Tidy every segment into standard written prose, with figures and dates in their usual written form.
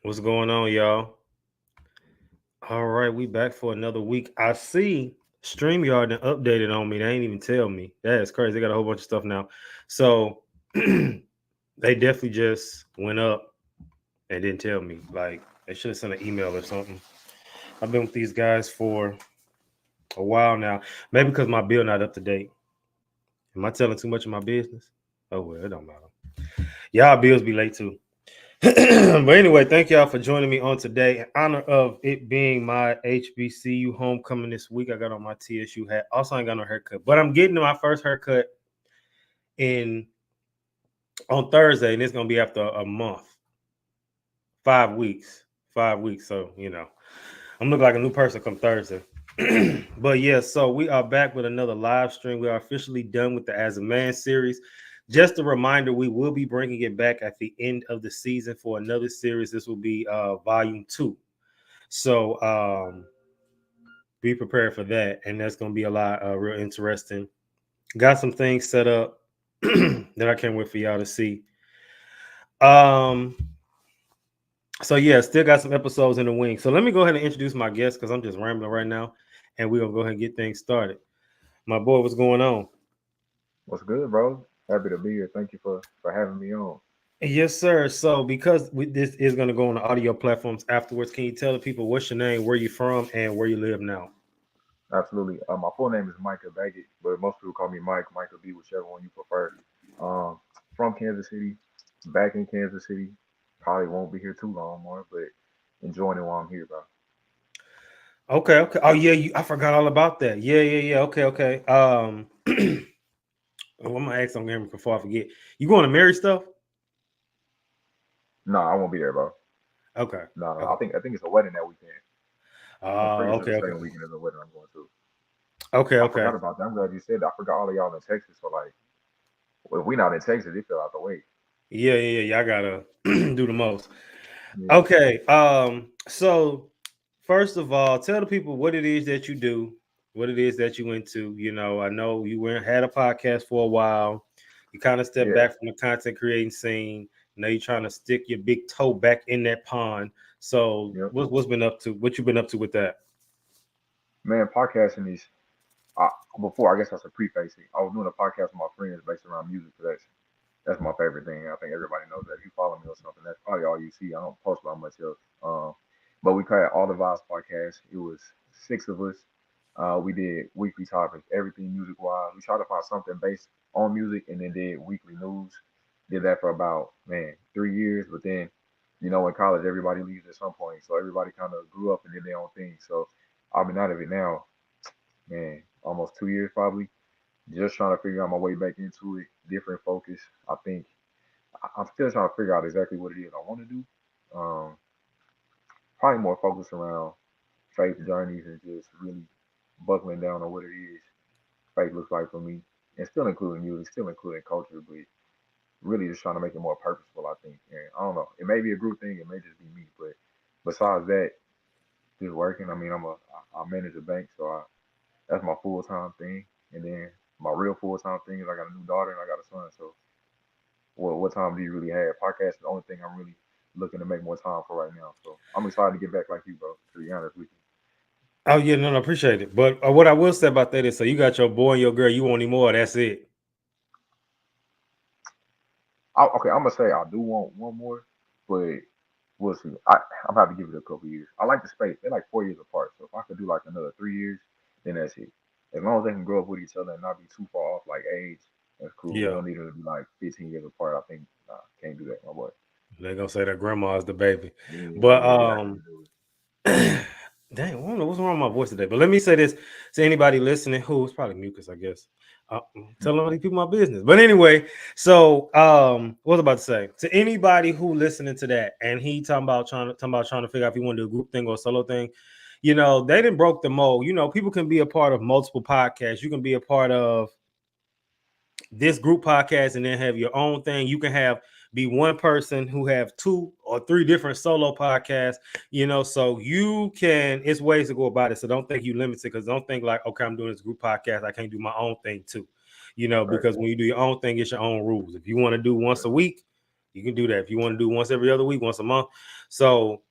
What's going on, y'all? All right, we back for another week. I see StreamYard done updated on me. They ain't even tell me. That is crazy. They got a whole bunch of stuff now. So they definitely just went up and didn't tell me. Like they should have sent an email or something. I've been with these guys for a while now. Maybe because my bill not up to date. Am I telling too much of my business? Oh well, it don't matter. Y'all bills be late too. But anyway, thank y'all for joining me on today. In honor of it being my HBCU homecoming this week, I got on my TSU hat. Also, I ain't got no haircut, but I'm getting my first haircut in on Thursday, and it's gonna be after a month, 5 weeks, 5 weeks. So I'm looking like a new person come Thursday. But yeah, so we are back with another live stream. We are officially done with the As a Man series. Just a reminder, we will be bringing it back at the end of the season for another series. This will be volume 2. So be prepared for that, and that's going to be a lot real interesting. Got some things set up that I can't wait for y'all to see. Um, so yeah, still got some episodes in the wing. So let me go ahead and introduce my guest because I'm just rambling right now, and we're gonna go ahead and get things started. My boy, what's going on? What's good, bro? Happy to be here. Thank you for having me on. Yes, sir. So because this is going to go on the audio platforms afterwards, can you tell the people what's your name, where you from, and where you live now? Absolutely. My full name is Micah Baggett, but most people call me Mike. Micah B, whichever one you prefer. Um, from Kansas City, back in Kansas City. Probably won't be here too long more, but enjoying it while I'm here, bro. Okay, okay. Oh yeah, I forgot all about that. Yeah. Okay, okay. Well, I'm gonna ask on camera before I forget. You going to marry stuff? No, I won't be there, bro. Okay, No, no. okay. I think it's a wedding that weekend. I'm pretty sure Okay, the okay, same weekend as a wedding I'm going to. okay, I okay. forgot about that. I'm glad you said that. I forgot all of y'all in Texas. So like, well, if we not in Texas, it fell out the way. Yeah. I gotta do the most. Yeah. Okay. So first of all, tell the people what it is that you do, what it is that you into. I know you had a podcast for a while. You kind of stepped Yeah. back from the content creating scene. Now you're trying to stick your big toe back in that pond. So Yep. what's been up to? What you been up to with that? Man, podcasting is I, before I guess that's a prefacing. I was doing a podcast with my friends based around music production. That's my favorite thing. I think everybody knows that. If you follow me or something, that's probably all you see. I don't post about much else. But we had all the vibes podcast. It was 6 of us. We did weekly topics, everything music wise. We tried to find something based on music, and then did weekly news. Did that for about 3 years, but then in college everybody leaves at some point, so everybody kind of grew up and did their own thing. So I've been out of it now, man, almost 2 years probably. Just trying to figure out my way back into it, different focus. I think I'm still trying to figure out exactly what it is I want to do. Um, Probably more focused around faith journeys and just really buckling down on what it is faith looks like for me, and still including music, still including culture, but really just trying to make it more purposeful. I think, and I don't know, it may be a group thing, it may just be me, but besides that, just working. I mean, I manage a bank, so that's my full time thing, and then my real full time thing is I got a new daughter and I got a son. So what time do you really have? Podcast is the only thing I'm really looking to make more time for right now. So I'm excited to get back like you, bro. To be honest with you. Oh yeah, no, appreciate it. But what I will say about that is, so you got your boy and your girl. You want any more? That's it. Okay, I'm gonna say I do want one more, but we'll see. I'm gonna have to give it a couple years. I like the space. They're like 4 years apart. So if I could do like another 3 years, then that's it. As long as they can grow up with each other and not be too far off like age, that's cool. We Yeah, don't need them to be like 15 years apart. I think can't do that, my boy. they're gonna say that grandma is the baby. But Yeah, I can't do it. dang, I don't know what's wrong with my voice today. But let me say this to anybody listening who it's probably mucus, I guess. Telling all these people my business. But anyway, so what was I about to say? To anybody who listening to that and he talking about trying to figure out if he want to do a group thing or a solo thing, they didn't broke the mold. People can be a part of multiple podcasts. You can be a part of this group podcast and then have your own thing. You can be one person who have 2 or 3 different solo podcasts, so you can, it's ways to go about it. So don't think you limited, because don't think like, okay, I'm doing this group podcast, I can't do my own thing too, Right, because when you do your own thing, it's your own rules. If you want to do once right, a week, You can do that if you want to do once every other week, once a month. So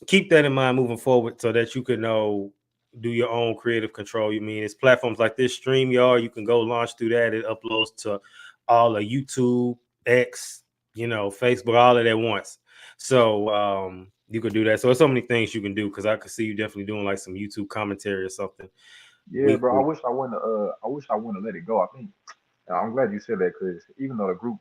keep that in mind moving forward so that you can do your own creative control. You mean it's platforms like this, StreamYard, you can go launch through that. It uploads to all of YouTube, X, Facebook, all of that once. So you could do that. So there's so many things you can do because I could see you definitely doing like some YouTube commentary or something Yeah, bro. weekly. I wish I wouldn't have let it go. I think I'm glad you said that because even though the group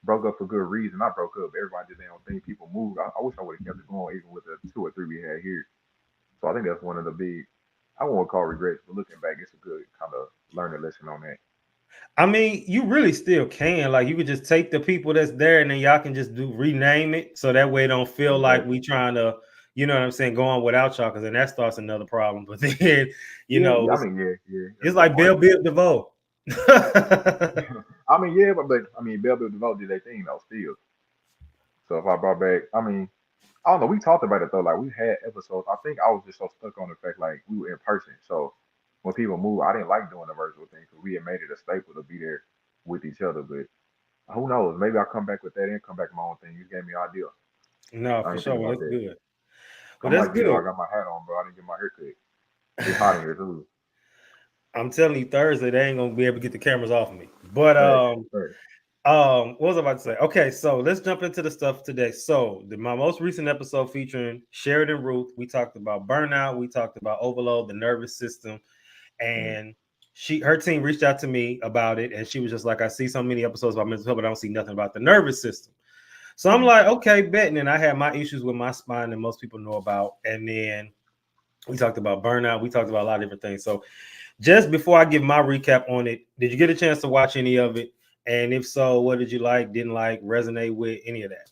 broke up for good reason, not broke up. Everybody did their own thing. People moved. I wish I would have kept it going even with the 2 or 3 we had here. So I think that's one of the big. I won't call regrets, but looking back, it's a good kind of learning lesson on that. I mean, you really still can. Like, you could just take the people that's there, and then y'all can just rename it, so that way it don't feel like Exactly. we trying to, you know what I'm saying, go on without y'all, because then that starts another problem. But then, Yeah, yeah. I it's mean, yeah, yeah. That's it's a good like point. Bill Biv DeVoe. I mean, yeah, but I mean, Bell Biv DeVoe did their thing though, still. So if I brought back, I mean, I don't know. We talked about it though. Like we had episodes. I think I was just so stuck on the fact like we were in person. So when people move, I didn't like doing the virtual thing because we had made it a staple to be there with each other. But who knows? Maybe I'll come back with that and come back with my own thing. You gave me an idea. No, I for didn't think sure. Well, about that's that. good. I Well, that's might get it. good. I got my hat on, bro. I didn't get my hair cut. It's hot in here too. I'm telling you, Thursday they ain't gonna be able to get the cameras off of me. But Facts. Facts. what was I about to say? Okay, so let's jump into the stuff today. So my most recent episode featuring Sheridan Ruth, we talked about burnout, we talked about overload, the nervous system, Mm, and her team reached out to me about it, and she was just like, I see so many episodes about mental health, but I don't see nothing about the nervous system. So I'm mm. like, okay, bet. And then I had my issues with my spine that most people know about, and then we talked about burnout, we talked about a lot of different things. So just before I give my recap on it, did you get a chance to watch any of it? And if so, what did you like, didn't like, resonate with, any of that?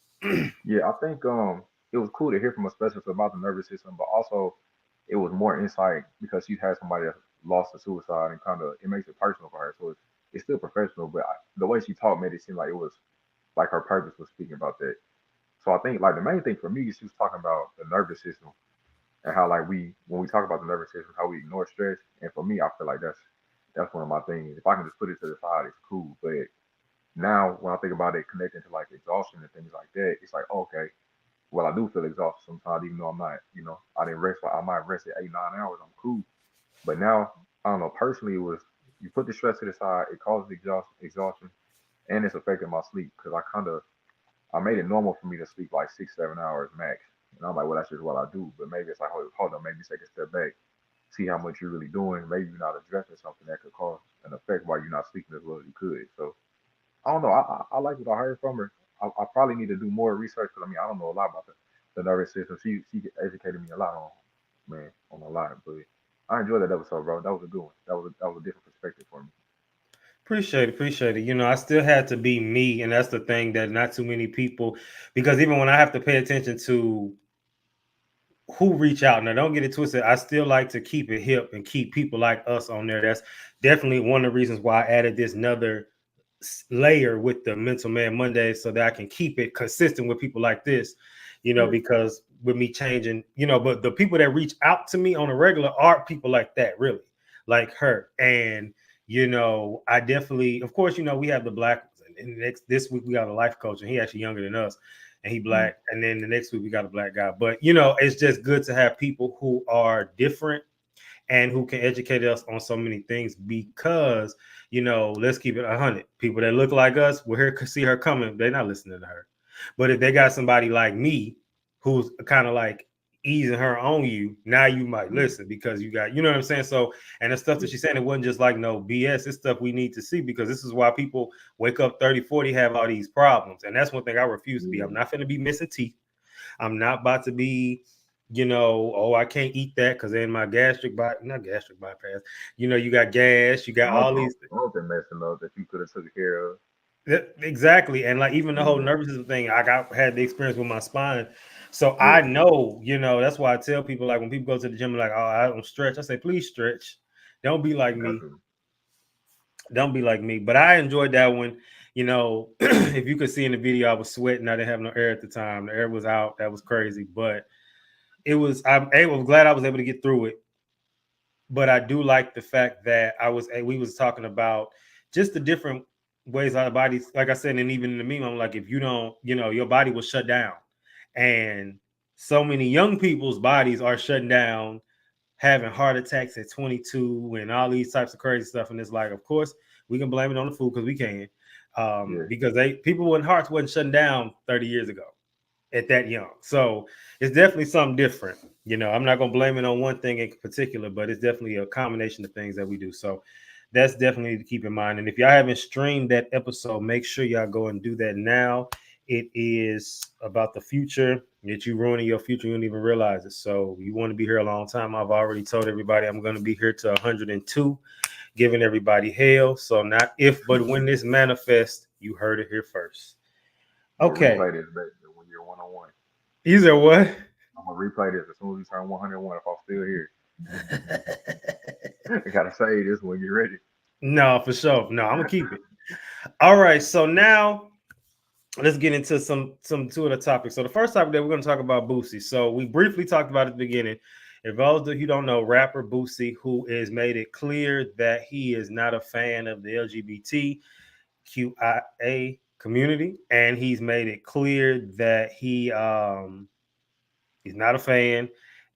Yeah, I think it was cool to hear from a specialist about the nervous system, but also it was more insight because she had somebody that lost to suicide and kind of it makes it personal for her. So it's still professional, but the way she talked made it seem like it was like her purpose was speaking about that. So I think like the main thing for me is she was talking about the nervous system and how like we when we talk about the nervous system, how we ignore stress. And for me, I feel like that's one of my things. If I can just put it to the side, it's cool. But now when I think about it connecting to like exhaustion and things like that, it's like okay, well I do feel exhausted sometimes, even though I'm not, I didn't rest. I might rest at 8 9 hours. I'm cool. But now I don't know. Personally, it was you put the stress to the side, it causes exhaustion, and it's affecting my sleep because I made it normal for me to sleep like 6 7 hours max. And I'm like, well, that's just what I do. But maybe it's like, hold on, maybe take a step back, see how much you're really doing. Maybe you're not addressing something that could cause an effect while you're not sleeping as well as you could. So I don't know. I like what I heard from her. I probably need to do more research because I mean I don't know a lot about the nervous system. She educated me a lot on a lot. But I enjoyed that episode, bro. That was a good one. That was a different perspective for me. Appreciate it, appreciate it. I still had to be me, and that's the thing that not too many people, because even when I have to pay attention to who reach out, now don't get it twisted, I still like to keep it hip and keep people like us on there. That's definitely one of the reasons why I added this another layer with the Mental Man Monday so that I can keep it consistent with people like this, Yeah. because with me changing, but the people that reach out to me on a regular are people like that, really, like her. And, I definitely, of course, we have the black, and this week we got a life coach, and he actually younger than us, and he Mm, black. And then the next week we got a black guy. But, it's just good to have people who are different and who can educate us on so many things because, let's keep it 100. People that look like us will see her coming. They're not listening to her. But if they got somebody like me who's kind of like easing her on you, now you might mm, listen because you got, you know what I'm saying? So, and the stuff that yeah. she's saying, it wasn't just like no BS. It's stuff we need to see because this is why people wake up 30, 40, have all these problems. And that's one thing I refuse to be. I'm Yeah. not going to be missing teeth. I'm not about to be, oh, I can't eat that because then my not gastric bypass. You got gas, you got all these. Something messing up that you could have took care of. Exactly. And like even the whole Yeah. nervous system thing, had the experience with my spine. So I Yeah. know, that's why I tell people, like when people go to the gym, like, oh, I don't stretch. I say, please stretch. Don't be like Got me. to. Don't be like me. But I enjoyed that one. If you could see in the video, I was sweating. I didn't have no air at the time. The air was out. That was crazy. But I'm glad I was able to get through it. But I do like the fact that we was talking about just the different ways our bodies, like I said, and even in the meme, I'm like, if you don't, your body will shut down. And so many young people's bodies are shutting down, having heart attacks at 22 and all these types of crazy stuff. And it's like, of course, we can blame it on the food because we can. Because people with hearts wasn't shutting down 30 years ago at that young. So it's definitely something different. I'm not going to blame it on one thing in particular, but it's definitely a combination of things that we do. So that's definitely to keep in mind. And if y'all haven't streamed that episode, make sure y'all go and do that now. It is about the future, that you ruining your future. You don't even realize it. So you want to be here a long time. I've already told everybody I'm going to be here to 102, giving everybody hell. So not if, but when this manifests, you heard it here first. Okay. Replay this when you're 101. You said what? I'm gonna replay this as soon as we turn 101. If I'm still here, I gotta say this when you're ready. No, for sure. No, I'm gonna keep it. All right. So now let's get into some two of the topics. So the first topic that we're going to talk about Boosie. So we briefly talked about at the beginning. If those of you don't know, rapper Boosie, who has made it clear that he is not a fan of the LGBTQIA community, and he's made it clear that he's not a fan.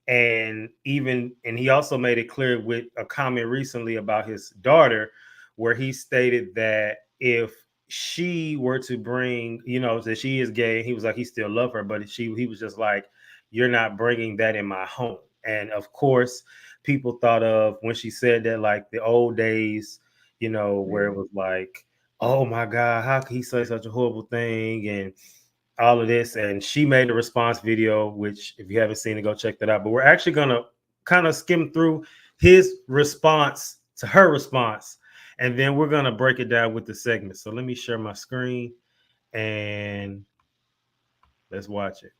And he also made it clear with a comment recently about his daughter, where he stated that if she were to bring, that she is gay, he was like, he still love her, but he was just like, you're not bringing that in my home. And of course, people thought of when she said that, like the old days, where it was like, oh my God, how could he say such a horrible thing? And all of this. And she made a response video, which if you haven't seen it, go check that out. But we're actually going to kind of skim through his response to her response, and then we're going to break it down with the segment. So let me share my screen and let's watch it.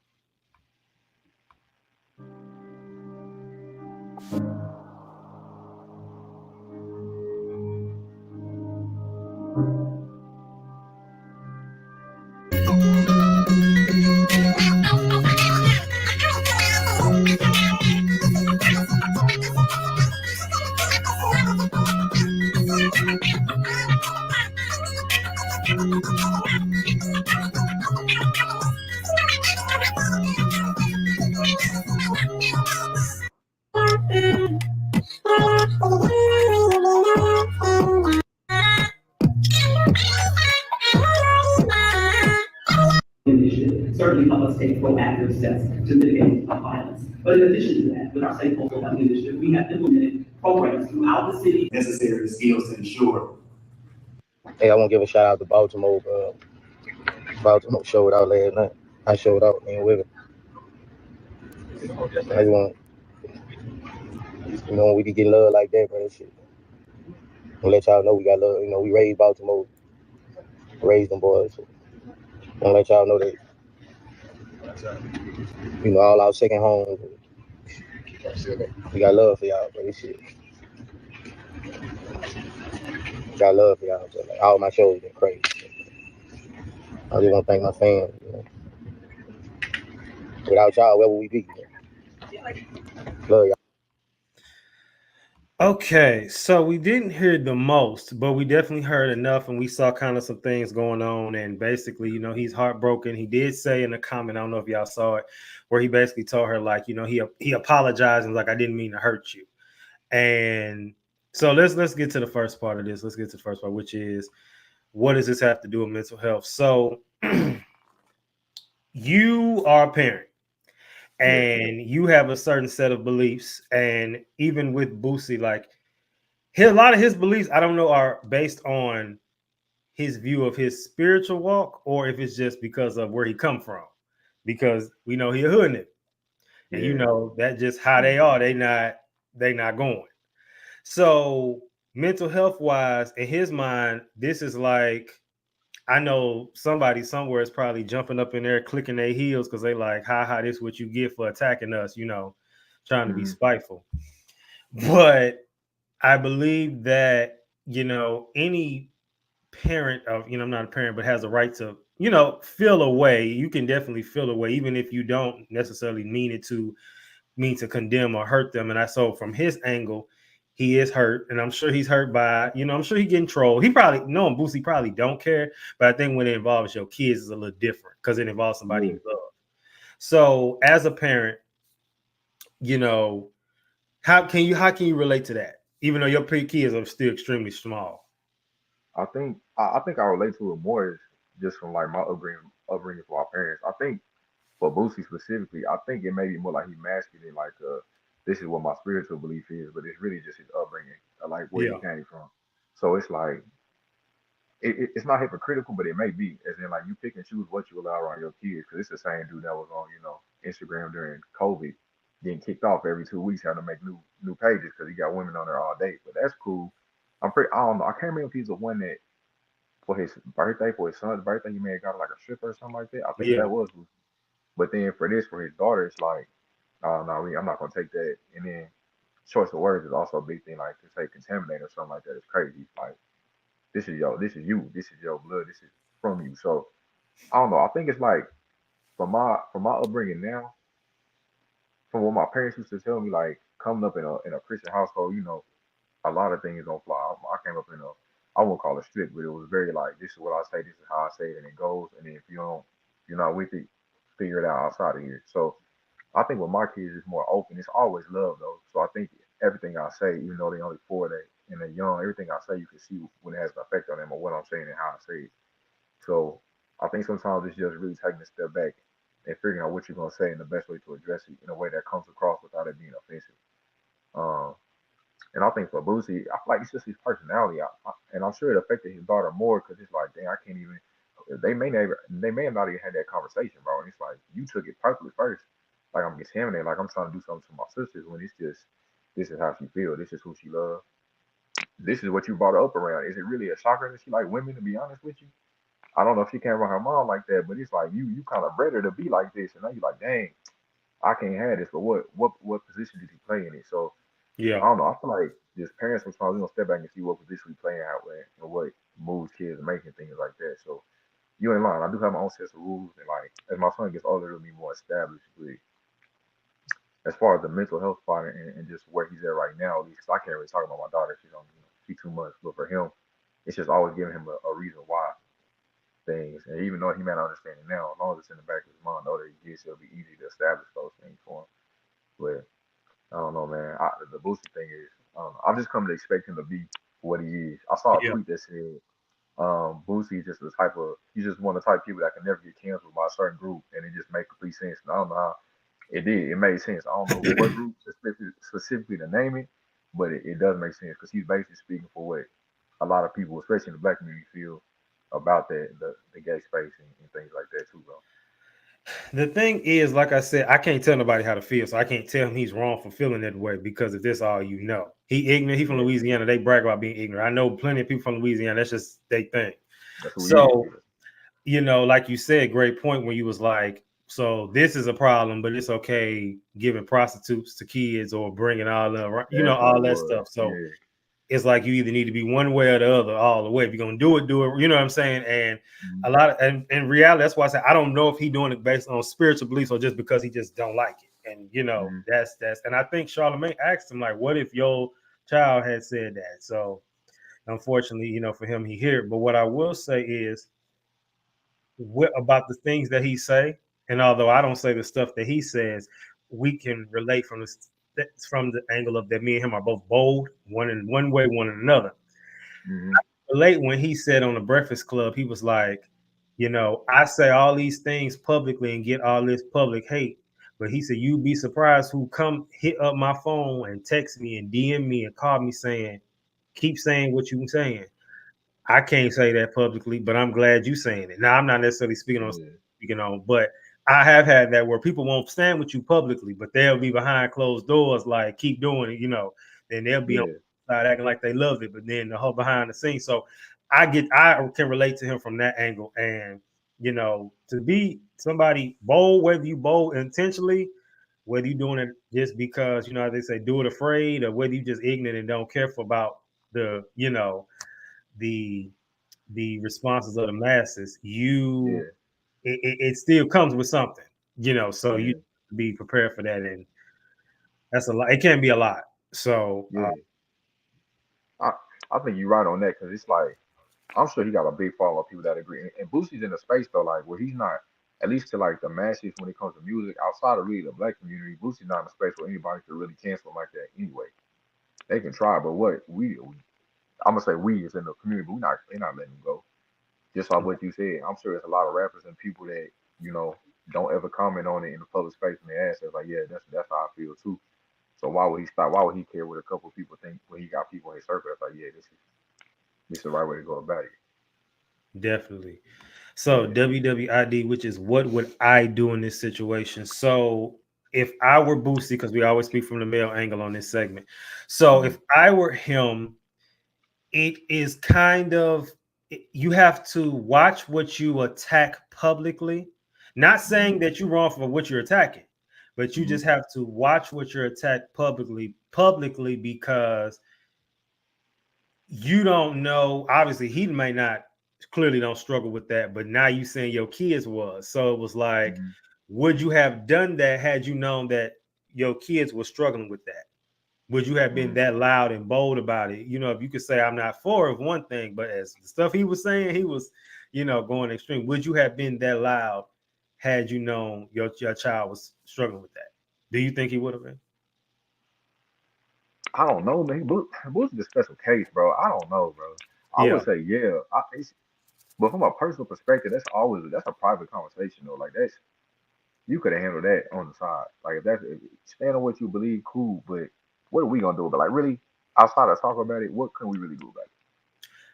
Certainly help us take proactive steps to mitigate violence. But in addition to that, with our Safe Coastal Health Initiative, we have implemented programs throughout the city. Necessary skills to ensure. Hey, I want to give a shout out to Baltimore. Baltimore showed out last night. I showed out and with it. I just want, we can get love like that, bro. That shit. And let y'all know we got love. We raised Baltimore, raised them boys. And let y'all know that, all our second homes, we got love for y'all, bro. This shit. Got love for y'all. So, like, all my shows been crazy. I just want to thank my fans. Without y'all, where would we be? Love y'all. Okay, so we didn't hear the most, but we definitely heard enough, and we saw kind of some things going on. And basically, he's heartbroken. He did say in a comment, I don't know if y'all saw it, where he basically told her, like, he apologized and was like, I didn't mean to hurt you. And so let's get to the first part of this. Let's get to the first part, which is, what does this have to do with mental health? So you are a parent. And you have a certain set of beliefs. And even with Boosie, like a lot of his beliefs, I don't know, are based on his view of his spiritual walk, or if it's just because of where he come from. Because we know he a hood nigga. And that's just how they are. They not going. So mental health wise, in his mind, this is like, I know somebody somewhere is probably jumping up in there, clicking their heels because they like, ha, this is what you get for attacking us, trying to be spiteful. But I believe that, any parent of, I'm not a parent, but has a right to, feel a way. You can definitely feel a way, even if you don't necessarily mean to condemn or hurt them. And so from his angle, he is hurt, and I'm sure he's hurt by, I'm sure he's getting trolled. He probably, knowing Boosie, probably don't care, but I think when it involves your kids, is a little different because it involves somebody you love. So, as a parent, how can you relate to that, even though your kids are still extremely small? I think I relate to it more just from like my upbringing for my parents. I think for Boosie specifically, I think it may be more like he masking it like this is what my spiritual belief is, but it's really just his upbringing, like where he Yeah, came from. So it's like it's not hypocritical, but it may be, as in like you pick and choose what you allow around your kids, because it's the same dude that was on Instagram during COVID, getting kicked off every 2 weeks, having to make new pages because he got women on there all day. But that's cool. I don't know. I can't remember if he's the one that for his birthday, for his son's birthday, he may have got like a stripper or something like that. I think yeah, that was Boosie. But then for his daughter, it's like, oh no, I'm not gonna take that. And then choice of words is also a big thing. Like to say contaminate or something like that is crazy. Like this is you, this is your blood, this is from you. So I don't know. I think it's like from my upbringing now, from what my parents used to tell me, like coming up in a Christian household, a lot of things don't fly. I came up in I won't call it strict, but it was very like this is what I say, this is how I say it, and it goes. And then if you're not with it, figure it out outside of here. So I think with my kids it's more open. It's always love though. So I think everything I say, even though they're only 4 and they're young, everything I say you can see when it has an effect on them or what I'm saying and how I say it. So I think sometimes it's just really taking a step back and figuring out what you're gonna say and the best way to address it in a way that comes across without it being offensive. Um, and I think for Boosie, I feel like it's just his personality, and I'm sure it affected his daughter more because it's like, dang, I can't even. They may have not even had that conversation, bro. And it's like you took it personally first, like I'm contaminated, like I'm trying to do something to my sisters when it's just this is how she feels, this is who she loves, this is what you brought her up around. Is it really a shocker that she like women? To be honest with you, I don't know if she came around her mom like that, but it's like you kind of bred her to be like this, and now you're like, dang, I can't have this. But what position did you play in it? So yeah. I don't know. I feel like just parents sometimes we don't step back and see what position we playing out with and what moves kids are making things like that. So you ain't lying. I do have my own set of rules, and like as my son gets older, it'll be more established. But as far as the mental health part and just where he's at right now, at least 'cause I can't really talk about my daughter. She's on she too much, but for him, it's just always giving him a reason why things. And even though he may not understand it now, as long as it's in the back of his mind, know that he gets, it'll be easy to establish those things for him. But I don't know, man. The Boosie thing is, I've just come to expect him to be what he is. I saw a Yeah. tweet that said, Boosie is just the type of, he's just one of the type of people that can never get canceled by a certain group, and it just makes complete sense. And I don't know how it did. It made sense. I don't know what group specifically to name it, but it does make sense because he's basically speaking for what a lot of people, especially in the black community, feel about the gay space and things like that too, bro. The thing is, like I said, I can't tell nobody how to feel, so I can't tell him he's wrong for feeling that way because if this all you know, he ignorant. He from Yeah, Louisiana. They brag about being ignorant. I know plenty of people from Louisiana. That's just their thing. that's who he is. So, like you said, great point when you was like, so this is a problem, but it's okay giving prostitutes to kids or bringing all the, That's what all it that was. stuff. So Yeah. it's like you either need to be one way or the other all the way. If you're gonna do it, do it. You know what I'm saying? And Mm-hmm. a lot of and in reality, that's why I say I don't know if he's doing it based on spiritual beliefs or just because he just don't like it. And Mm-hmm. that's and I think Charlamagne asked him, like, what if your child had said that? So unfortunately, for him, he heard it. But what I will say is about the things that he say, and although I don't say the stuff that he says, we can relate from the angle of that me and him are both bold, one in one way, one in another. Mm-hmm. Relate when he said on the Breakfast Club, he was like, I say all these things publicly and get all this public hate. But he said, you'd be surprised who come hit up my phone and text me and DM me and call me saying, keep saying what you're saying. I can't say that publicly, but I'm glad you saying it. Now, I'm not necessarily Yeah. speaking on, but I have had that where people won't stand with you publicly, but they'll be behind closed doors, like keep doing it, then they'll be on Yeah. the side acting like they love it, but then the whole behind the scenes. So I can relate to him from that angle. And, to be somebody bold, whether you bold intentionally, whether you doing it just because, they say do it afraid, or whether you just ignorant and don't care for about the, the responses of the masses, Yeah. it still comes with something, so you Yeah. be prepared for that. And that's a lot. It can be a lot. So Yeah. I think you're right on that because it's like I'm sure he got a big following of people that agree. And Boosie's in a space though, like where he's not, at least to like the masses when it comes to music, outside of really the black community, Boosie's not in a space where anybody can really cancel him like that anyway. They can try, but what we I'm gonna say we is in the community, but they're not letting him go. Just like what you said, I'm sure there's a lot of rappers and people that, you know, don't ever comment on it in the public space when they ask. It's like, yeah, that's how I feel too. So why would he stop? Why would he care what a couple of people think when he got people in his circle? It's like, yeah, this is the right way to go about it. Definitely. So Yeah. WWID, which is what would I do in this situation? So if I were Boosie, because we always speak from the male angle on this segment. So if I were him, it is kind of, you have to watch what you attack publicly. Not saying that you're wrong for what you're attacking, but you just have to watch what you're attacked publicly because you don't know. Obviously, he may not clearly don't struggle with that, but now you saying your kids was. So it was like, would you have done that had you known that your kids were struggling with that? Would you have been that loud and bold about it? You know, if you could say I'm not for of one thing, but as the stuff he was saying, he was, you know, going extreme. Would you have been that loud had you known your child was struggling with that? Do you think he would have been? I don't know, man. Boosie's a special case, bro. I don't know, bro. I would Yeah. say yeah. But from a personal perspective, that's a private conversation though. Like that's you could have handled that on the side. Like if stand on what you believe, cool. But what are we gonna do about it? Like really, outside of talk about it, what can we really do about it?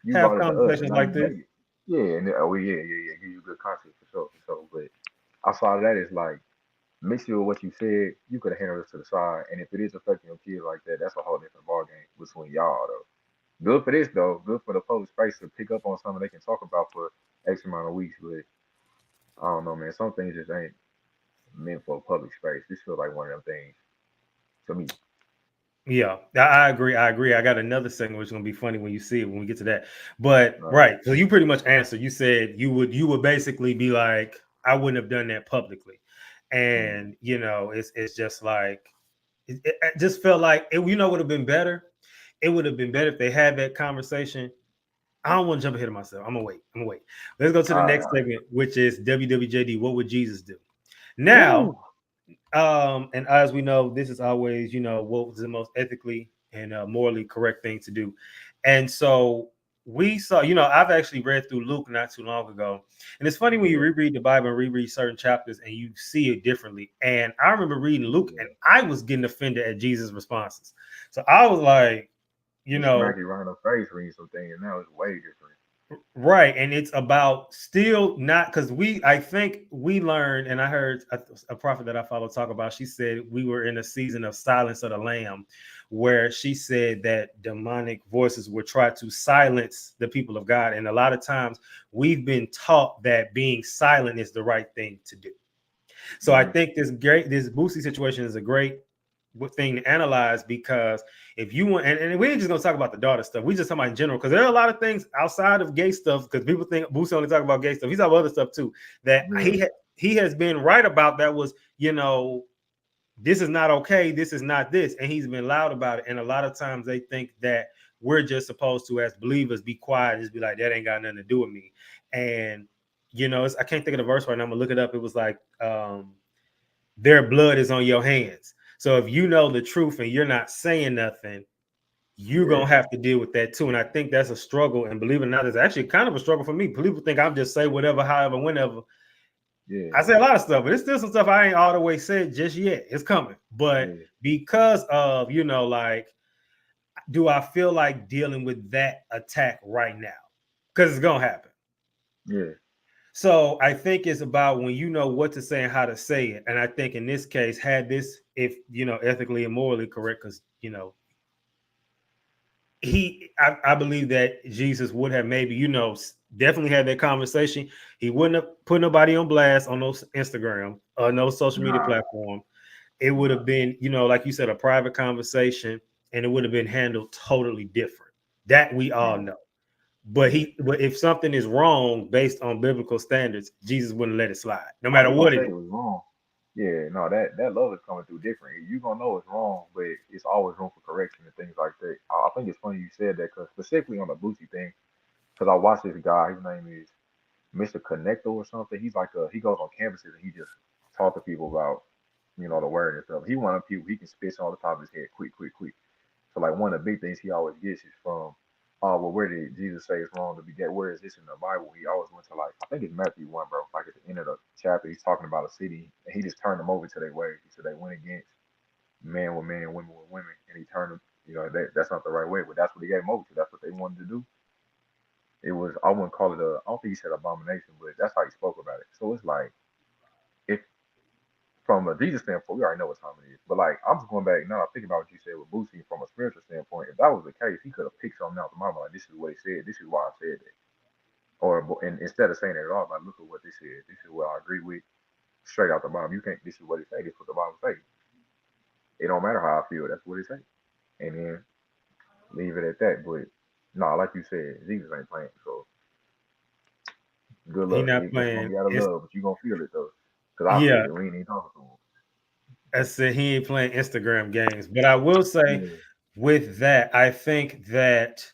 You Have brought it to us, and conversations now like you this. made it. Yeah, and oh yeah, give you good content for sure, for sure. But outside of that, it's like mixed with what you said, you could have handled it to the side. And if it is affecting your kids like that, that's a whole different ballgame between y'all though. Good for this though. Good for the public space to pick up on something they can talk about for X amount of weeks. But I don't know, man. Some things just ain't meant for public space. This feels like one of them things to me. Yeah, I agree. I agree. I got another segment which is gonna be funny when you see it when we get to that. But Right. right, so you pretty much answered. You said you would basically be like, I wouldn't have done that publicly, and you know, it's just like it just felt like it. You know, would have been better. It would have been better if they had that conversation. I don't want to jump ahead of myself. I'm gonna wait. Let's go to the next All right. segment, which is WWJD. What would Jesus do? Now, Woo. and as we know, this is always, you know, what was the most ethically and morally correct thing to do. And so we saw, you know, I've actually read through Luke not too long ago. And it's funny when you Yeah. reread the Bible and reread certain chapters and you see it differently. And I remember reading Luke Yeah. and I was getting offended at Jesus' responses. So I was like, you You know, smack it right in the face reading something, and now it's way different. right, and it's about still not because I think we learned, and I heard a prophet that I follow talk about. She said we were in a season of silence of the lamb, where she said that demonic voices would try to silence the people of God, and a lot of times we've been taught that being silent is the right thing to do. So I think this Boosie situation is a great thing to analyze because if you want, and we ain't just gonna talk about the daughter stuff, we just talking about in general because there are a lot of things outside of gay stuff because people think Boosie only talk about gay stuff. He's talking about other stuff too that Yeah. he has been right about. That was, you know, this is not okay, this is not this, and he's been loud about it. And a lot of times they think that we're just supposed to, as believers, be quiet and just be like, that ain't got nothing to do with me. And you know, I can't think of the verse right now. I'm gonna look it up. It was like, their blood is on your hands. So if you know the truth and you're not saying nothing, you're Yeah. gonna have to deal with that too. And I think that's a struggle. And believe it or not, it's actually kind of a struggle for me. People think I'm just say whatever, however, whenever. Yeah. I say a lot of stuff, but it's still some stuff I ain't all the way said just yet. It's coming. But Yeah. because of, you know, like, do I feel like dealing with that attack right now? Because it's gonna happen. Yeah. So I think it's about when you know what to say and how to say it. And I think in this case, had this, if you know, ethically and morally correct, because you know, I believe that Jesus would have maybe, you know, definitely had that conversation. He wouldn't have put nobody on blast on those Instagram or no social media Nah. platform. It would Nah. have been, you know, like you said, a private conversation, and it would have been handled totally different. That we all Yeah. know. But Yeah. but if something is wrong based on biblical standards, Jesus wouldn't let it slide, no Oh, matter he gonna what say it it is. was wrong. Yeah, no, that love is coming through different. You gonna know it's wrong, but it's always room for correction and things like that. I think it's funny you said that because specifically on the Boosie thing, because I watched this guy. His name is Mr. Connector or something. He's like he goes on campuses and he just talk to people about the word and stuff. He one of the people he can spit on the top of his head, quick, quick, quick. So like one of the big things he always gets is from, oh well, where did Jesus say it's wrong to beget? Where is this in the Bible? He always went to like I think it's Matthew 1, bro. Like at the end of the chapter, he's talking about a city and he just turned them over to their ways. He said they went against men with men, women with women, and he turned them. That's not the right way, but that's what he gave them over to. That's what they wanted to do. It was I wouldn't call it a I don't think he said abomination, but that's how he spoke about it. So it's like if from a Jesus standpoint, we already know what time it is. But like I'm just going back now, I think about what you said with Boosie from a spiritual standpoint. If that was the case, he could have picked something out the Bible like this is what he said, this is why I said that. And instead of saying it at all, like look at what this is. This is what I agree with straight out the Bible. You can't this is what it say, this is what the Bible say. It don't matter how I feel, that's what it say. And then leave it at that. But no, like you said, Jesus ain't playing. So good He luck. not It's gonna playing. be out of It's love, but you gonna feel it though. Cause I feel yeah. it. We ain't even talking to him. I said he ain't playing Instagram games. But I will say Yeah. with that, I think that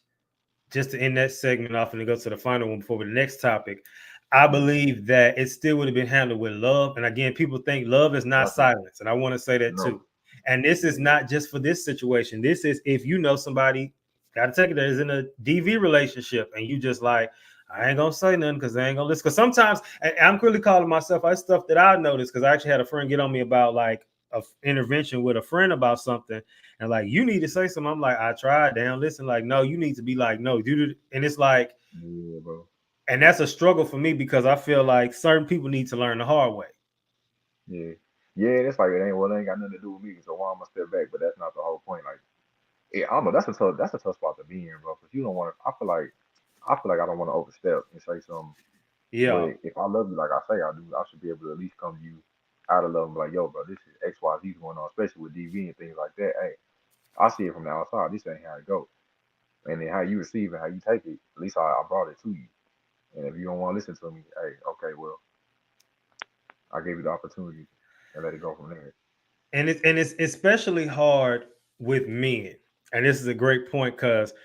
just to end that segment off and to go to the final one before the next topic, I Mm. believe that it still would have been handled with love. And again, people think love is not That's it. silence. And I want to say that too. No. And this is Yeah. not just for this situation. This is if you know somebody, got to take it that is in a DV relationship and you just like, I ain't gonna say nothing because they ain't gonna listen. Because sometimes I'm really calling myself I stuff that I noticed because I actually had a friend get on me about like a intervention with a friend about something and like you need to say something. I'm like, I tried, damn, listen, like, no, you need to be like, no, dude. And it's like, Yeah, bro. and that's a struggle for me because I feel like certain people need to learn the hard way. Yeah. Yeah, it's like it ain't got nothing to do with me, so why am I step back? But that's not the whole point. Like, yeah, I don't know. That's a tough spot to be in, bro. Because you don't want to. I feel like I don't want to overstep and say something. Yeah. But if I love you like I say I do, I should be able to at least come to you out of love and be like, yo, bro, this is X, Y, Z going on, especially with DV and things like that. Hey, I see it from the outside. This ain't how it go. And then how you receive it, how you take it. At least I brought it to you. And if you don't want to listen to me, hey, okay, well, I gave you the opportunity and let it go from there. And it's especially hard with men. And this is a great point because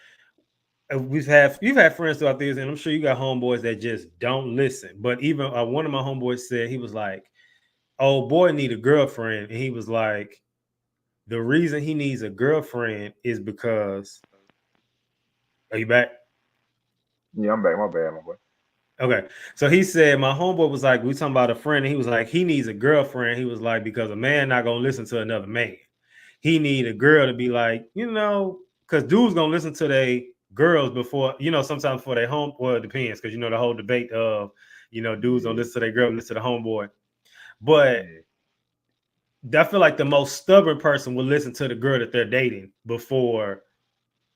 you've had friends throughout these, and I'm sure you got homeboys that just don't listen. But even one of my homeboys said he was like, "Oh boy, need a girlfriend," and he was like, "The reason he needs a girlfriend is because." Are you back? Yeah, I'm back. My bad, my boy. Okay. So he said my homeboy was like, we talking about a friend, and he was like, he needs a girlfriend. He was like, because a man not gonna listen to another man. He need a girl to be like, because dudes gonna listen to their girls before, sometimes for their home. Well, it depends, because the whole debate of, dudes don't Yeah, listen to their girl, listen to the homeboy. But yeah, I feel like the most stubborn person will listen to the girl that they're dating before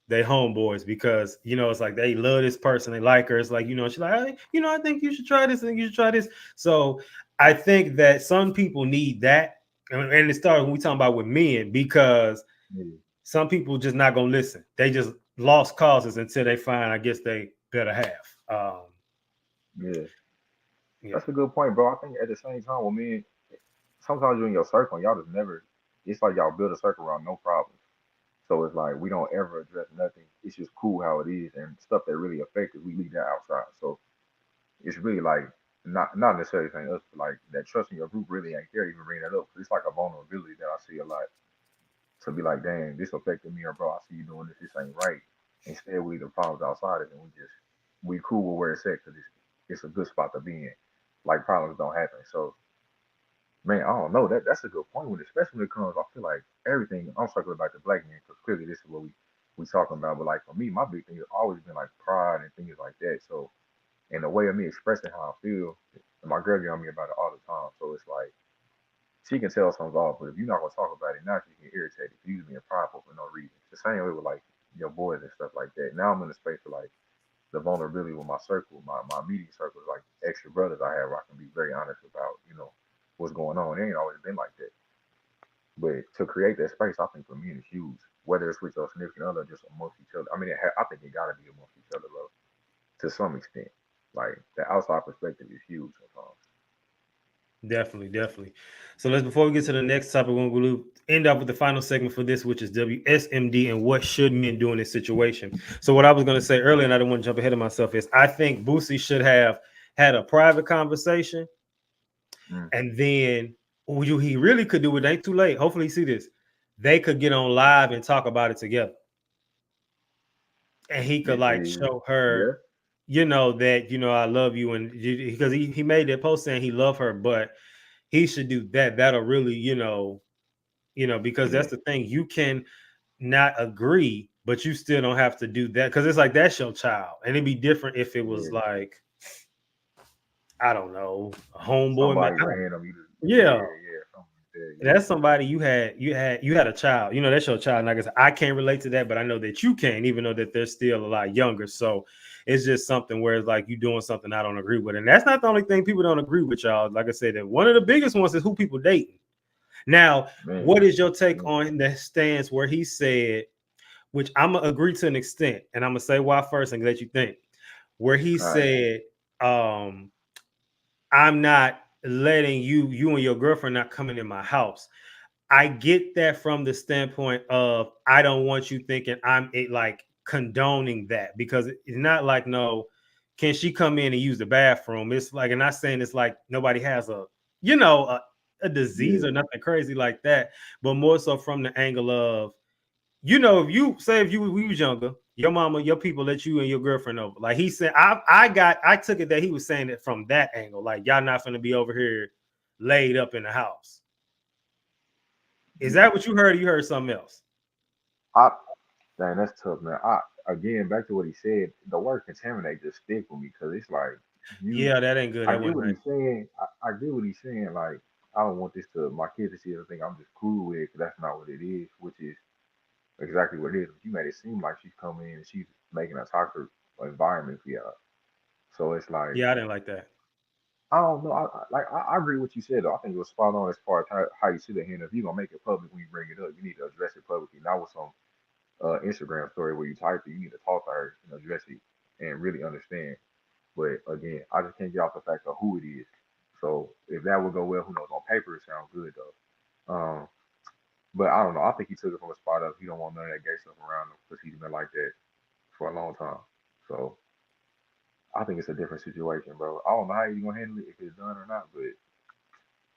they homeboys because it's like they love this person, they like her. It's like she's like, hey, I think you should try this and you should try this. So I think that some people need that, and it starts when we talking about with men because yeah, some people just not gonna listen. They just lost causes until they find, I guess, they better half. yeah. Yeah, That's a good point, bro. I think at the same time, with me, sometimes you're in your circle, and y'all just never. It's like y'all build a circle around no problems. So it's like we don't ever address nothing. It's just cool how it is, and stuff that really affects us, we leave that outside. So it's really like not necessarily saying us, but like that trust in your group really ain't there to even bring that up. 'Cause it's like a vulnerability that I see a lot. To be like, dang, this affected me, or bro, I see you doing this. This ain't right. Instead, we leave the problems outside it, and we cool with where it's at because it's a good spot to be in. Like problems don't happen. So man, I don't know. That's a good point. Especially when it comes, I feel like everything. I'm circling back to black men because clearly this is what we talking about. But like for me, my big thing has always been like pride and things like that. So in the way of me expressing how I feel, and my girl get on me about it all the time. So it's like she can tell something's off, but if you're not gonna talk about it, now she can irritate it. You being prideful for no reason. It's the same way with like your boys and stuff like that. Now I'm in a space for like the vulnerability with my circle, my immediate circle, is like extra brothers I have where I can be very honest about, what's going on. It ain't always been like that. But to create that space, I think for me is huge. Whether it's with your significant other, just amongst each other. I mean, I think it gotta be amongst each other, bro, to some extent. Like the outside perspective is huge sometimes. Definitely. So let's before we get to the next topic, we're going to end up with the final segment for this, which is WSMD and what should men do in this situation. So what I was going to say earlier, and I didn't want to jump ahead of myself, is I think Boosie should have had a private conversation, and then he really could do it. Ain't too late. Hopefully, you see this. They could get on live and talk about it together, and he could like show her, that I love you, and because he made that post saying he loved her, but he should do that. That'll really, because that's the thing. You can not agree, but you still don't have to do that because it's like that's your child, and it'd be different if it was like, I don't know, a homeboy, somebody man. random. Yeah. Something That's somebody you had a child. That's your child. And like I said, I can't relate to that, but I know that you can, even though that they're still a lot younger. So it's just something where it's like you doing something I don't agree with. And that's not the only thing people don't agree with, y'all. Like I said, that one of the biggest ones is who people dating. Now, what is your take on the stance where he said, which I'm gonna agree to an extent, and I'm gonna say why first and let you think, where he said, I'm not letting you and your girlfriend not coming in my house. I get that from the standpoint of I don't want you thinking I'm like condoning that, because it's not like, no, can she come in and use the bathroom? It's like, and not saying it's like nobody has a disease or nothing crazy like that, but more so from the angle of, if we was younger, your mama, your people let you and your girlfriend over. Like he said, I took it that he was saying it from that angle. Like, y'all not going to be over here laid up in the house. Is that what you heard? Or you heard something else? Dang, that's tough, man. Again, back to what he said, the word contaminate just stick with me because it's like that ain't good. I get what he's saying. I get what he's saying. Like, I don't want this to my kids to see it. I think I'm just cool with it because that's not what it is, which is exactly what it is. You made it seem like she's coming in and she's making a toxic environment for y'all. So it's like, I didn't like that. I don't know. I agree with what you said though. I think it was spot on as far as how you sit here. And if you're gonna make it public when you bring it up, you need to address it publicly, not with some Instagram story where you type it. You need to talk to her and address it and really understand. But again, I just can't get off the fact of who it is. So if that would go well, who knows? On paper, it sounds good though. But I don't know. I think he took it from a spot of he don't want none of that gay stuff around him because he's been like that for a long time. So I think it's a different situation, bro. I don't know how he's gonna handle it if it's done or not, but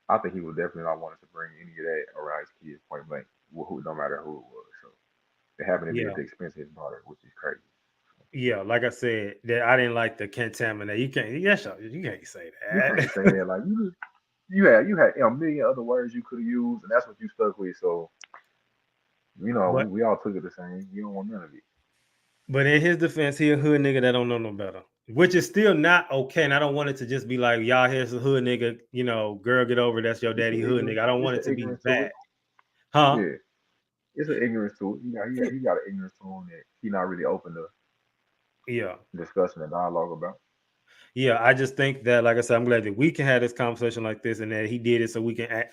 I think he would definitely not want to bring any of that around his kids point blank, no matter who it was. So it happened to be at the expense of his daughter, which is crazy. Yeah, like I said, that I didn't like the contaminate. You can't. You can't say that. You can't say that. Like you had a million other words you could have used, and that's what you stuck with. So But we all took it the same. You don't want none of it. But in his defense, he a hood nigga that don't know no better, which is still not okay. And I don't want it to just be like, y'all, here's a hood nigga, girl, get over. That's your daddy hood nigga. I don't want it to be bad. Huh? Yeah, it's an ignorance to it. He got an ignorance to him that he not really open to discussing and dialogue about. Yeah, I just think that, like I said, I'm glad that we can have this conversation like this, and that he did it so we can,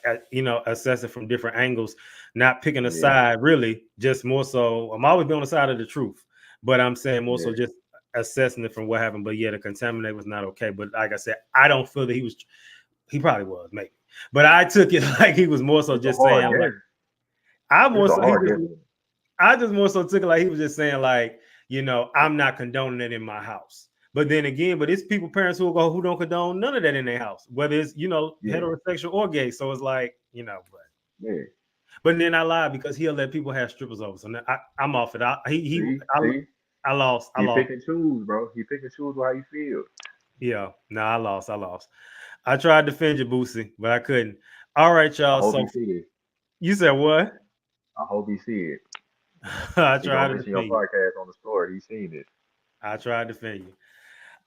assess it from different angles, not picking a side, really, just more so. I'm always been on the side of the truth, but I'm saying more so just assessing it from what happened. But the contaminate was not okay. But like I said, I don't feel that he probably was, maybe, but I took it like he was more so just saying, like, I just more so took it like he was just saying, like, I'm not condoning it in my house. But then again, it's people, parents who don't condone none of that in their house, whether it's heterosexual or gay. So it's like, but then I lied because he'll let people have strippers over. So now I'm off it. I lost. He pick and choose, bro. He pick and choose how you feel. Yeah, no, I lost. I tried to defend you, Boosie, but I couldn't. All right, y'all. So you said what? I hope he see it. I tried to mention your podcast on the story. He's seen it. I tried to defend you.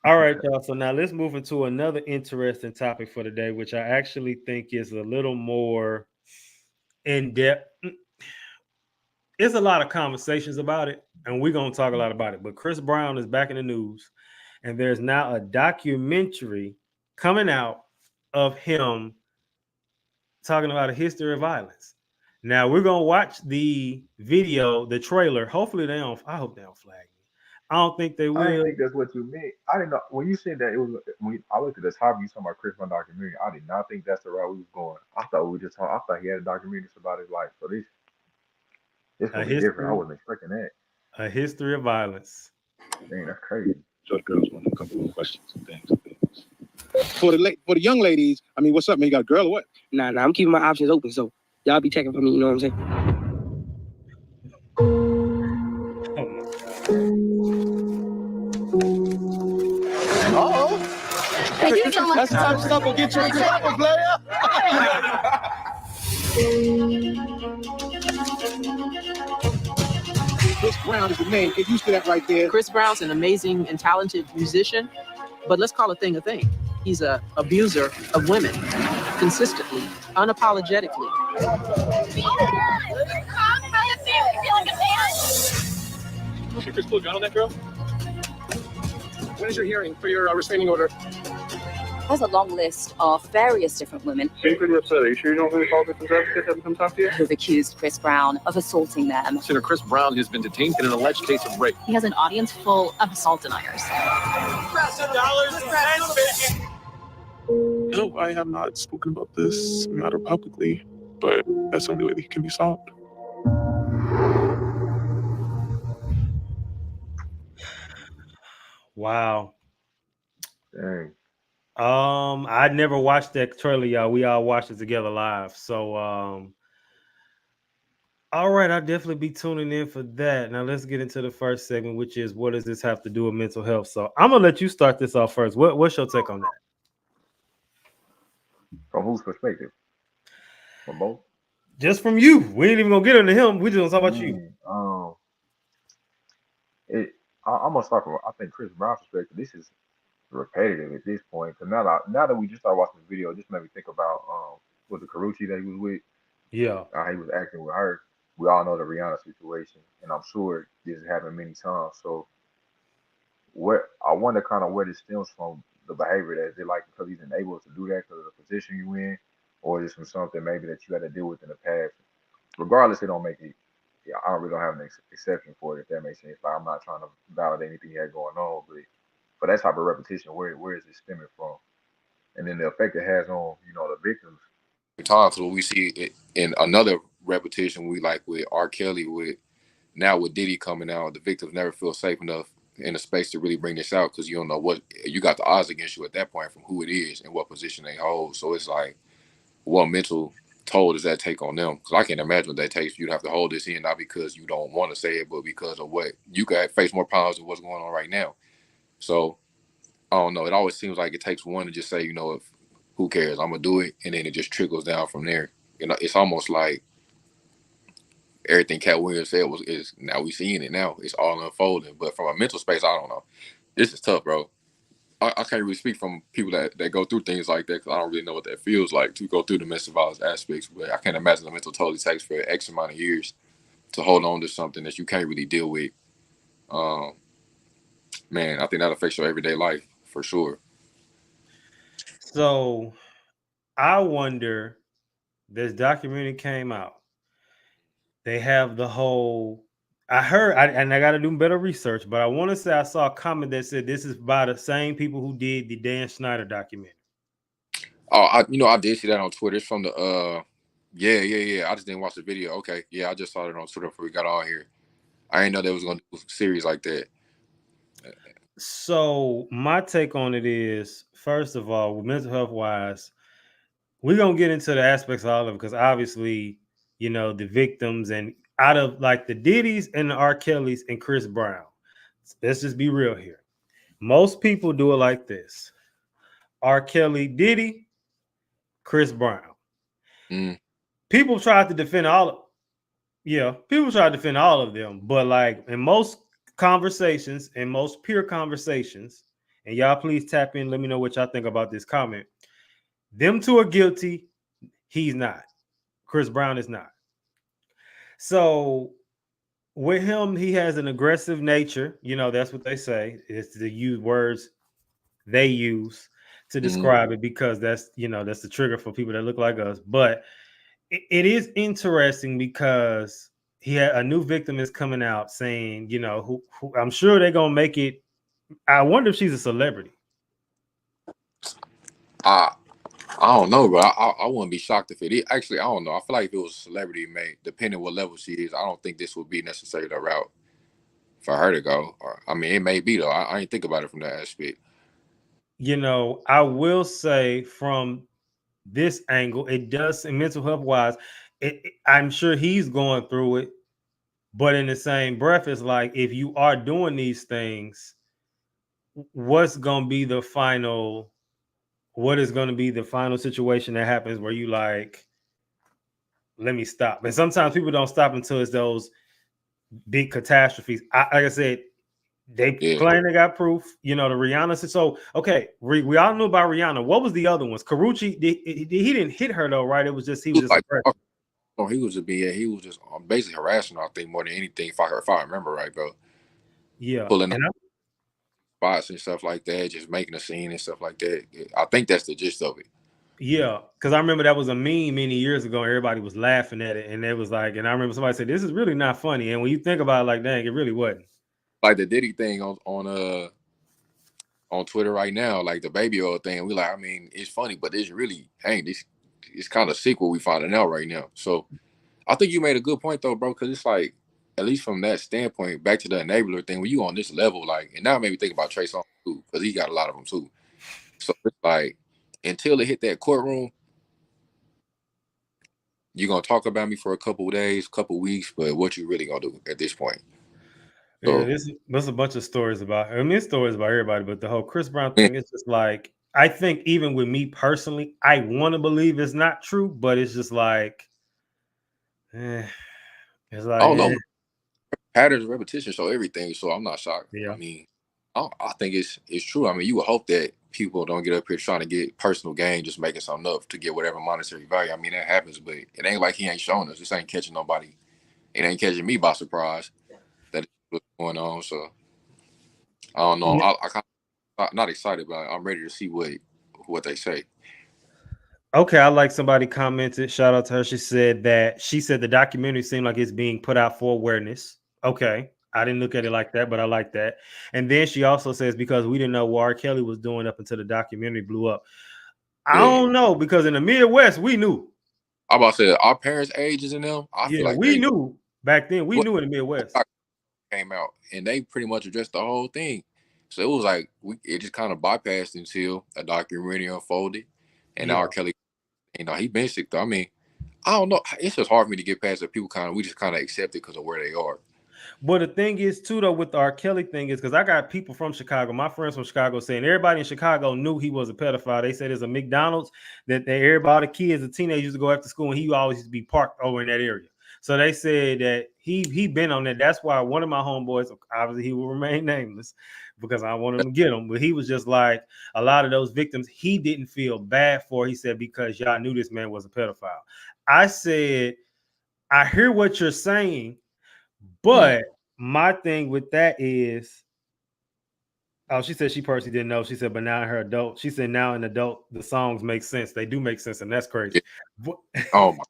All right, y'all. So now let's move into another interesting topic for today, which I actually think is a little more in depth. It's a lot of conversations about it, and we're going to talk a lot about it. But Chris Brown is back in the news, and there's now a documentary coming out of him talking about a history of violence. Now we're going to watch the video, the trailer. Hopefully I hope they don't flag me. I don't think they I didn't will. think that's what you meant. I didn't know when you said that it was when I looked at the topic. You talking about Chris Brown documentary. I did not think that's the route we was going. I thought we were just talking. I thought he had a documentary about his life. So this A gonna be different. I history, wasn't expecting that. a history of violence. Dang, that's crazy. Short girls want a couple of questions and things. For the young ladies, I mean, what's up, man? You got a girl or what? Nah, I'm keeping my options open, so y'all be checking for me, you know what I'm saying? Oh my God. That's the type of stuff will get you in trouble, player. Chris Brown is the name. Get used to that right there. Chris Brown's an amazing and talented musician, but let's call a thing a thing. He's an abuser of women, consistently, unapologetically. Okay, Chris, pull a gun on that girl. When is your hearing for your restraining order? There's a long list of various different women Seem pretty upset. Are you sure you don't really call victims advocates have come talk to you? who've accused Chris Brown of assaulting them. Senator Chris Brown has been detained in an alleged case of rape. He has an audience full of assault deniers. No, I have not spoken about this matter publicly, but that's the only way that it can be solved. Wow. Dang. I never watched that trailer, y'all. We all watched it together live. So all right, I'll definitely be tuning in for that. Now let's get into the first segment, which is what does this have to do with mental health? So I'm gonna let you start this off first. What's your take on that? From whose perspective? From both? Just from you. We ain't even gonna get into him. We just gonna talk about you. I'm gonna start from I think Chris Brown's perspective. This is repetitive at this point. Cause now that we just started watching the video, it just made me think about was it Karuchi that he was with? Yeah. How he was acting with her. We all know the Rihanna situation, and I'm sure this has happened many times. So what I wonder kind of where this stems from, the behavior that is it like because he's enabled to do that because of the position you in, or is it from something maybe that you had to deal with in the past? Regardless, it don't make it. Yeah, I really don't have an exception for it if that makes sense. Like I'm not trying to validate anything he had going on, but for that type of repetition, where is it stemming from? And then the effect it has on the victims. Times when we see it in another repetition, we like with R. Kelly, with Diddy coming out, the victims never feel safe enough in a space to really bring this out because you don't know what you got the odds against you at that point from who it is and what position they hold. So it's like, what mental toll does that take on them? Because I can't imagine what that takes. You'd have to hold this in, not because you don't want to say it, but because of what you could face more problems than what's going on right now. So I don't know. It always seems like it takes one to just say, if who cares? I'm gonna do it, and then it just trickles down from there. It's almost like everything Cat Williams said is now we seeing it now. It's all unfolding. But from a mental space, I don't know. This is tough, bro. I can't really speak from people that go through things like that because I don't really know what that feels like to go through the mental violence aspects. But I can't imagine the mental toll it takes for X amount of years to hold on to something that you can't really deal with. Man, I think that affects your everyday life for sure. So I wonder, this documentary came out. They have the whole. I heard, and I got to do better research, but I want to say I saw a comment that said this is by the same people who did the Dan Schneider documentary. Oh, I did see that on Twitter. It's from the yeah. I just didn't watch the video. Okay, yeah, I just saw it on Twitter before we got on here. I didn't know they was gonna do a series like that. So my take on it is, first of all, with mental health wise, we're gonna get into the aspects of all of it because obviously, the victims and out of like the Diddy's and the R. Kelly's and Chris Brown. Let's just be real here. Most people do it like this: R. Kelly, Diddy, Chris Brown. People tried to defend people try to defend all of them, but like in most conversations, in most pure conversations, and y'all please tap in, let me know what y'all think about this comment. Them two are guilty. He's not. Chris Brown is not. So with him, he has an aggressive nature. That's what they say. It's the use words they use to describe it because that's that's the trigger for people that look like us. But it is interesting because a new victim is coming out saying, you know, who I'm sure they're gonna make it. I wonder if she's a celebrity. I don't know, bro. I wouldn't be shocked if it is. Actually, I don't know. I feel like if it was a celebrity, may depending what level she is, I don't think this would be necessarily the route for her to go. Or, I mean, it may be though. I ain't think about it from that aspect. You know, I will say from this angle, it does, mental health wise, I'm sure he's going through it, but in the same breath, it's like if you are doing these things, what's going to be the final? What is going to be the final situation that happens where you like, let me stop? And sometimes people don't stop until it's those big catastrophes. Like I said, they claim they got proof. You know, the Rihanna. So okay, we all knew about Rihanna. What was the other ones? Karuchi, he didn't hit her though, right? It was just he was just like, oh, he was just basically harassing her, I think, more than anything. If I remember right, bro. Yeah, pulling up spots and stuff like that, just making a scene and stuff like that. I think that's the gist of it. Yeah, because I remember that was a meme many years ago. Everybody was laughing at it, and it was like, and I remember somebody said, "This is really not funny." And when you think about it, like, dang, it really wasn't. Like the Diddy thing on Twitter right now, like the baby oil thing. We like, I mean, it's funny, but it's really, it's kind of sequel we finding out right now. So I think you made a good point though, bro, because it's like, at least from that standpoint, back to the enabler thing, when you on this level, like, and now it made me think about Trey Songz too, because he got a lot of them too. So it's like, until it hit that courtroom, you're gonna talk about me for a couple of days, couple of weeks, but what you really gonna do at this point? So, yeah, there's a bunch of stories about. I mean, stories about everybody, but the whole Chris Brown thing is just like, I think even with me personally, I want to believe it's not true, but it's just like, it's like, I don't know. Patterns, repetition, show everything. So I'm not shocked. Yeah. I mean, I think it's true. I mean, you would hope that people don't get up here trying to get personal gain, just making something up to get whatever monetary value. I mean, that happens, but it ain't like he ain't showing us. This ain't catching nobody. It ain't catching me by surprise that what's going on. So I don't know. I'm not excited, but I'm ready to see what they say. Okay, I like somebody commented. Shout out to her. She said the documentary seemed like it's being put out for awareness. Okay, I didn't look at it like that, but I like that. And then she also says because we didn't know what R. Kelly was doing up until the documentary blew up. I don't know, because in the Midwest we knew. I'm about to say our parents' ages in them. I feel like we knew back then. We knew in the Midwest came out and they pretty much addressed the whole thing. So it was like it just kind of bypassed until a documentary unfolded, and now R. Kelly, he been sick though. I mean, I don't know. It's just hard for me to get past that people we just kind of accept it because of where they are. But the thing is too, though, with the R. Kelly thing is because I got people from Chicago, my friends from Chicago, saying everybody in Chicago knew he was a pedophile. They said there's a McDonald's that everybody, the kids, the teenagers used to go after school, and he always used to be parked over in that area. So they said that he been on that. That's why one of my homeboys, obviously he will remain nameless because I want him to get him. But he was just like a lot of those victims, he didn't feel bad for. He said because y'all knew this man was a pedophile. I said, I hear what you're saying. But my thing with that is, she said she personally didn't know. She said, but now in her adult, she said now in adult, the songs make sense. They do make sense, and that's crazy. But, oh my.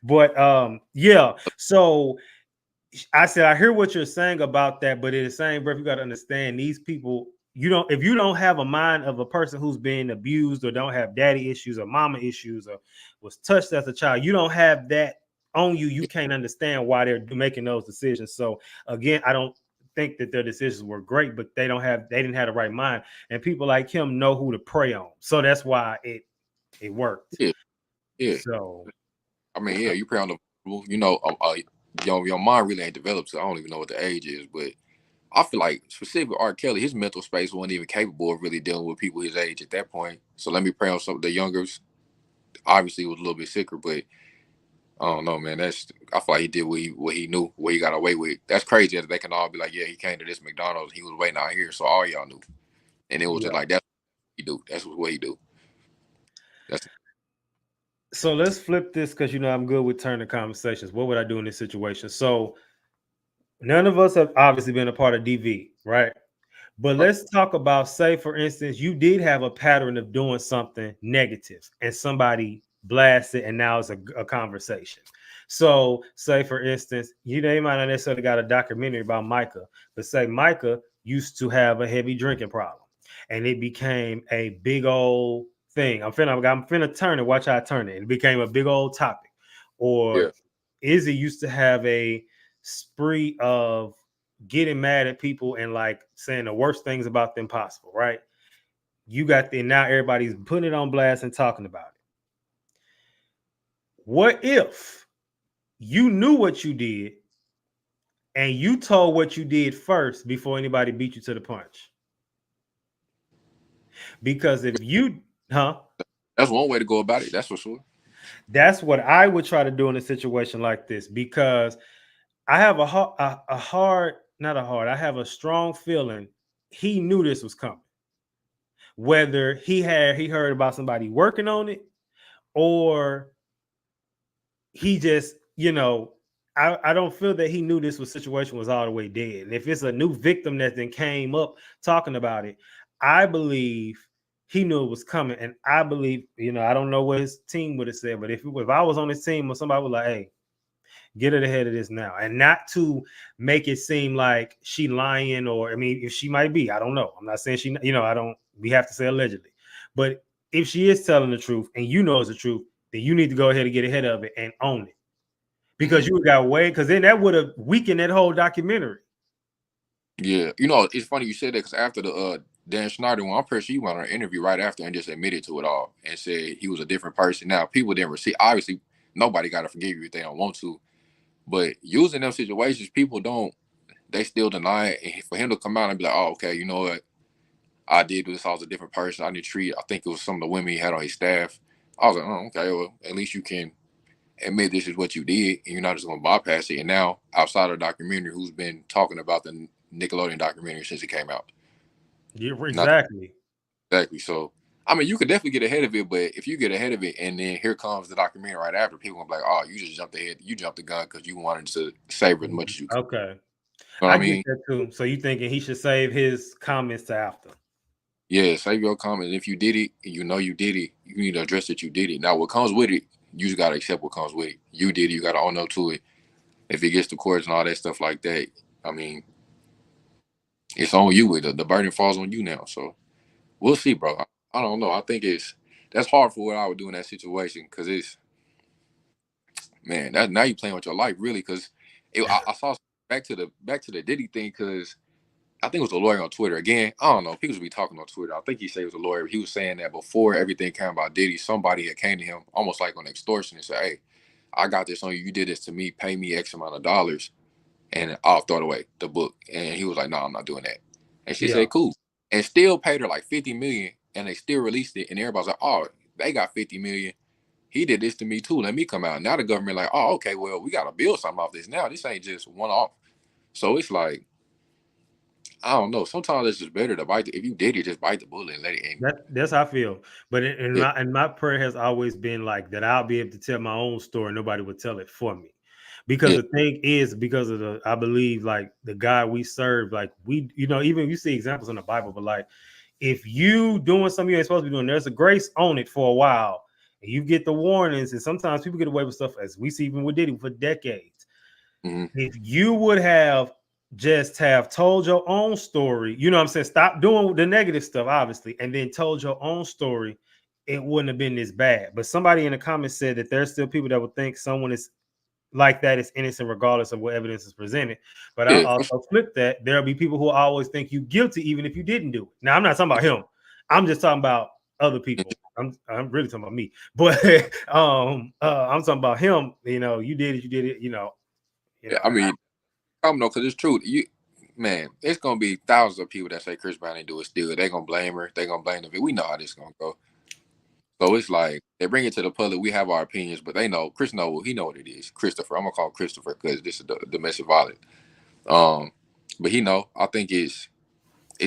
But yeah. So I said, I hear what you're saying about that, but in the same breath, you got to understand these people. If you don't have a mind of a person who's been abused or don't have daddy issues or mama issues or was touched as a child, you don't have that on you. You can't understand why they're making those decisions. So again, I don't think that their decisions were great, but they didn't have the right mind. And people like him know who to prey on. So that's why it worked. Yeah. So I mean, yeah, you prey on the your mind really ain't developed, so I don't even know what the age is, but I feel like specifically R. Kelly, his mental space wasn't even capable of really dealing with people his age at that point. So let me pray on some of the youngers. Obviously, he was a little bit sicker, but I don't know, man. I feel like he did what he knew, what he got away with. That's crazy that they can all be like, yeah, he came to this McDonald's, he was waiting out here, so all y'all knew, and it was just like that's what he do. That's what he do. So let's flip this because I'm good with turning conversations. What would I do in this situation? So none of us have obviously been a part of DV, right? But let's talk about, say, for instance, you did have a pattern of doing something negative and somebody blast it, and now it's a conversation. So, say for instance, they might not necessarily got a documentary about Micah, but say Micah used to have a heavy drinking problem, and it became a big old thing. I'm finna turn it. Watch how I turn it. It became a big old topic. Or Izzy used to have a spree of getting mad at people and like saying the worst things about them possible, right? You got now everybody's putting it on blast and talking about it. What if you knew what you did and you told what you did first before anybody beat you to the punch? Because if you, that's one way to go about it. That's for sure. That's what I would try to do in a situation like this, because I have I have a strong feeling he knew this was coming. Whether he heard about somebody working on it, or he just, I don't feel that he knew this situation was all the way dead. And if it's a new victim that then came up talking about it, I believe he knew it was coming. And I believe, I don't know what his team would have said, but if I was on his team or somebody was like, hey, get it ahead of this now, and not to make it seem like she lying, or if she might be, I don't know. I'm not saying she, we have to say allegedly, but if she is telling the truth and it's the truth, then you need to go ahead and get ahead of it and own it, because you got way, because then that would have weakened that whole documentary. Yeah, it's funny you said that, because after the Dan Schneider one, I'm pretty sure he went on an interview right after and just admitted to it all and said he was a different person. Now people didn't receive. Obviously, nobody got to forgive you if they don't want to. But using them situations, people they still deny it. And for him to come out and be like, oh, okay, you know what? I did this. I was a different person. I think it was some of the women he had on his staff. I was like, oh, okay, well, at least you can admit this is what you did, and you're not just going to bypass it. And now, outside of the documentary, who's been talking about the Nickelodeon documentary since it came out? Yeah, exactly. Exactly. So, you could definitely get ahead of it, but if you get ahead of it and then here comes the documentary right after, people gonna be like, oh, you just jumped ahead. You jumped the gun because you wanted to savor as much as you could. Okay. You know what I mean? Get that too. So you thinking he should save his comments to after? Yeah, save your comments. If you did it, and you did it, you need to address that you did it. Now, what comes with it, you just gotta accept what comes with it. You did it, you gotta own up to it. If it gets to courts and all that stuff like that, it's on you. The burden falls on you now. So we'll see, bro. I don't know. I think that's hard for what I would do in that situation, because that now you playing with your life really. Because I saw back to the Diddy thing, because I think it was a lawyer on Twitter. Again, I don't know. People be talking on Twitter. I think he said it was a lawyer. He was saying that before everything came about Diddy, somebody had came to him almost like on extortion and said, hey, I got this on you. You did this to me. Pay me X amount of dollars, and I'll throw it away, the book. And he was like, no, I'm not doing that. And she said, cool. And still paid her like $50 million, and they still released it. And everybody's like, oh, they got $50 million. He did this to me too. Let me come out. Now the government like, oh, okay, well, we got to build something off this now. This ain't just one off. So it's like, I don't know. Sometimes it's just better to bite. If you did it, just bite the bullet and let it end. That's how I feel. But my prayer has always been like that. I'll be able to tell my own story. Nobody would tell it for me. Because the thing is, because of I believe like the God we serve, like we, even you see examples in the Bible, but like if you doing something you ain't supposed to be doing, there's a grace on it for a while. And you get the warnings, and sometimes people get away with stuff, as we see even with Diddy for decades. If you would have told your own story, you know what I'm saying? Stop doing the negative stuff, obviously, and then told your own story, it wouldn't have been this bad. But somebody in the comments said that there's still people that would think someone is like that is innocent regardless of what evidence is presented. But I'll also flip that. There'll be people who always think you guilty even if you didn't do it. Now, I'm not talking about him. I'm just talking about other people. I'm really talking about me. But I'm talking about him. You did it. I don't know, because it's true. It's gonna be thousands of people that say Chris Brown didn't do it still. They're gonna blame her. They're gonna blame the We know how this is gonna go. So it's like they bring it to the public. We have our opinions, but they know Chris he know what it is. Christopher. I'm gonna call him Christopher because this is the domestic violence. But I think it's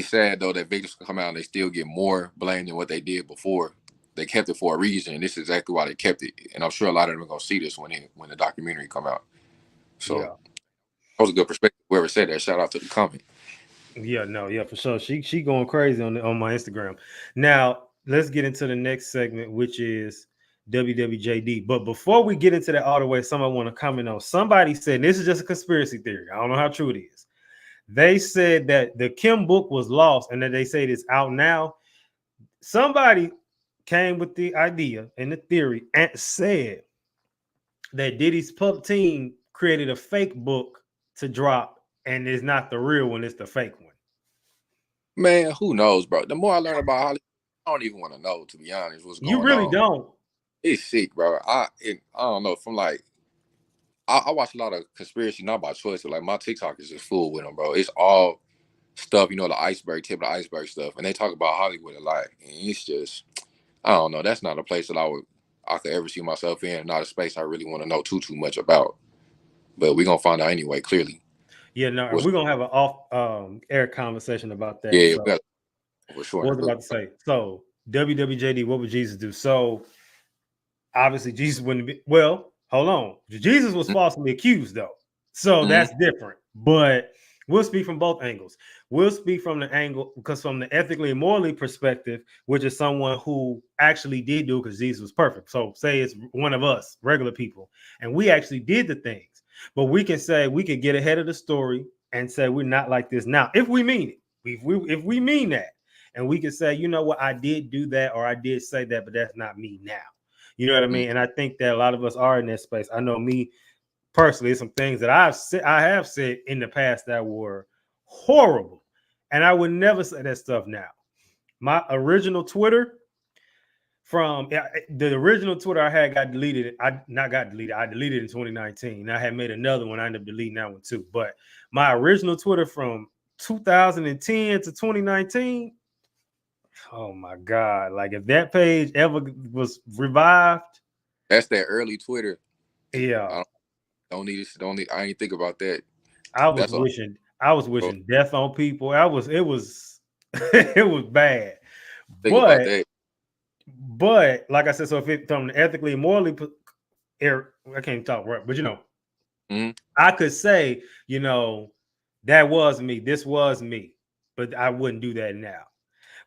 sad though that victims can come out and they still get more blame than what they did before. They kept it for a reason, and this is exactly why they kept it. And I'm sure a lot of them are gonna see this when the documentary come out. So that was a good perspective. Whoever said that, shout out to the comment. Yeah, for sure. She going crazy on my Instagram. Now let's get into the next segment, which is WWJD. But before we get into that all the way, somebody want to comment on. Somebody said this is just a conspiracy theory. I don't know how true it is. They said that the Kim book was lost and that they say it's out now. Somebody came with the idea and the theory and said that Diddy's pub team created a fake book to drop, and it's not the real one, it's the fake one. Man, who knows, bro? The more I learn about Hollywood, I don't even want to know, to be honest, what's going on. You really don't. It's sick, bro. I don't know. From like, I watch a lot of conspiracy, not by choice, but like my TikTok is just full with them, bro. It's all stuff, the iceberg, tip of the iceberg stuff. And they talk about Hollywood a lot. And it's just, I don't know. That's not a place that I could ever see myself in. Not a space I really want to know too much about. But we're going to find out anyway, clearly. Yeah, no, we're going to have an off air conversation about that. Yeah, so. For sure. What was I about to say? So, WWJD, what would Jesus do? So, obviously, Jesus wouldn't be. Well, hold on. Jesus was falsely accused, though. So, that's different. But we'll speak from both angles. We'll speak from the angle, because from the ethically and morally perspective, which is someone who actually did do, because Jesus was perfect. So, say it's one of us, regular people, and we actually did the things. But we can say, we could get ahead of the story and say, we're not like this now, if we mean it. If we mean that. And we can say, you know what, I did do that, or I did say that, but that's not me now. You know what I mean? And I think that a lot of us are in that space. I know me personally, some things that I have said in the past that were horrible, and I would never say that stuff now. My original Twitter, from the original Twitter I had got deleted. I deleted it in 2019. I had made another one. I ended up deleting that one too. But my original Twitter from 2010 to 2019. Oh my God. Like if that page ever was revived. That's that early Twitter. Yeah. I ain't think about that. I was wishing death on people. It was it was bad. But like I said, so if it from ethically and morally, I can't talk right, but I could say, that was me. This was me, but I wouldn't do that now.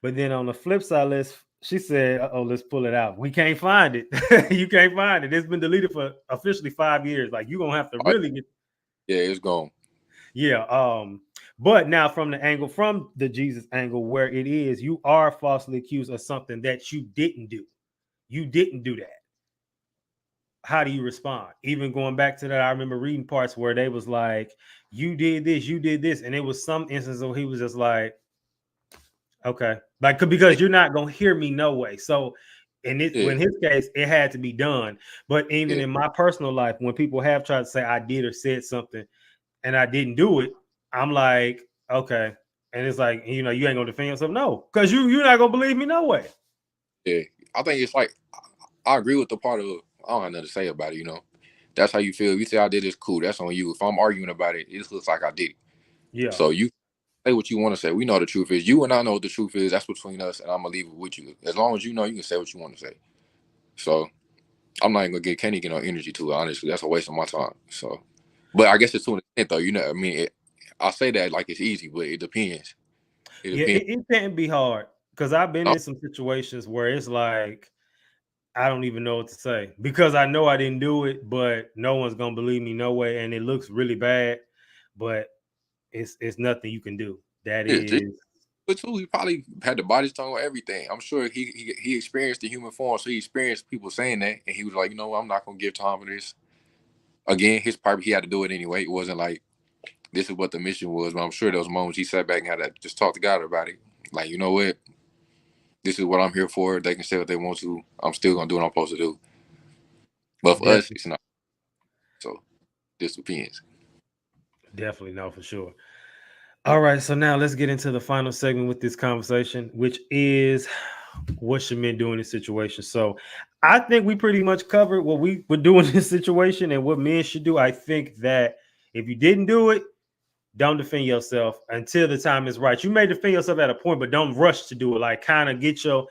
But then on the flip side, she said, let's pull it out. We can't find it. You can't find it. It's been deleted for officially 5 years. Like, you're going to have to really get. Yeah, it's gone. Yeah. But now from the Jesus angle, where it is, you are falsely accused of something that you didn't do. You didn't do that. How do you respond? Even going back to that, I remember reading parts where they was like, you did this. And it was some instance where he was just like, okay, like, because you're not gonna hear me no way. So in his case, it had to be done. But even in my personal life, when people have tried to say I did or said something and I didn't do it, I'm like, okay. And it's like, you ain't gonna defend yourself. No, because you're not gonna believe me no way. Yeah, I think it's like, I agree with the part of, I don't have nothing to say about it, That's how you feel. If you say I did this, cool, that's on you. If I'm arguing about it, it looks like I did it. Yeah. So you say what you want to say. We know the truth is. You and I know what the truth is. That's between us, and I'm gonna leave it with you. As long as you can say what you want to say. So I'm not even gonna can't even get no energy to it. Honestly, that's a waste of my time. So, but I guess it's to an extent, though. I mean, I say that like it's easy, but it depends. It can't be hard, because I've been in some situations where it's like I don't even know what to say, because I know I didn't do it, but no one's gonna believe me no way, and it looks really bad, but it's nothing you can do. That is. But too, he probably had the body tone, everything. I'm sure he experienced the human form, so he experienced people saying that, and he was like, I'm not gonna give time for this. Again, his part, he had to do it anyway. It wasn't like this is what the mission was, but I'm sure those moments he sat back and had to just talk to God about it. Like, you know what? This is what I'm here for. They can say what they want to. I'm still gonna do what I'm supposed to do. But for us, it's not. So this depends. Definitely, no, for sure. All right, so now let's get into the final segment with this conversation, which is what should men do in this situation. So I think we pretty much covered what we would do in this situation and what men should do. I think that if you didn't do it, don't defend yourself until the time is right. You may defend yourself at a point, but don't rush to do it. Like, kind of get your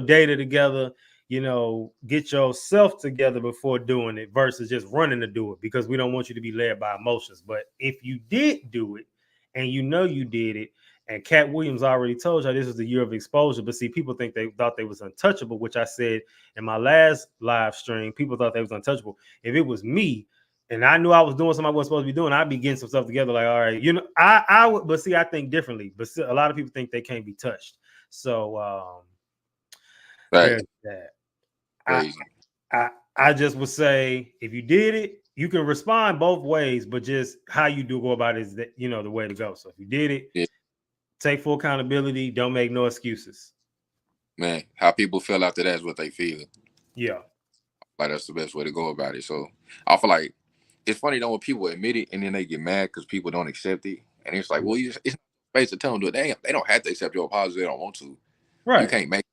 data together, get yourself together before doing it versus just running to do it, because we don't want you to be led by emotions. But if you did do it, and you did it, And Cat Williams already told y'all this was the year of exposure. But see, people think they thought they was untouchable, which I said in my last live stream. People thought they was untouchable. If it was me and I knew I was doing something I wasn't supposed to be doing, I'd be getting some stuff together. Like, all right, I would. But see, I think differently. But still, a lot of people think they can't be touched. So there's that. Crazy. I just would say if you did it, you can respond both ways, but just how you do go about it is that the way to go. So if you did it, take full accountability. Don't make no excuses. Man, how people feel after that is what they feel. Yeah. Like that's the best way to go about it. So I feel like it's funny though when people admit it and then they get mad because people don't accept it. And it's like, well, it's not space to tell them to do it. They don't have to accept your apology. They don't want to. Right. You can't make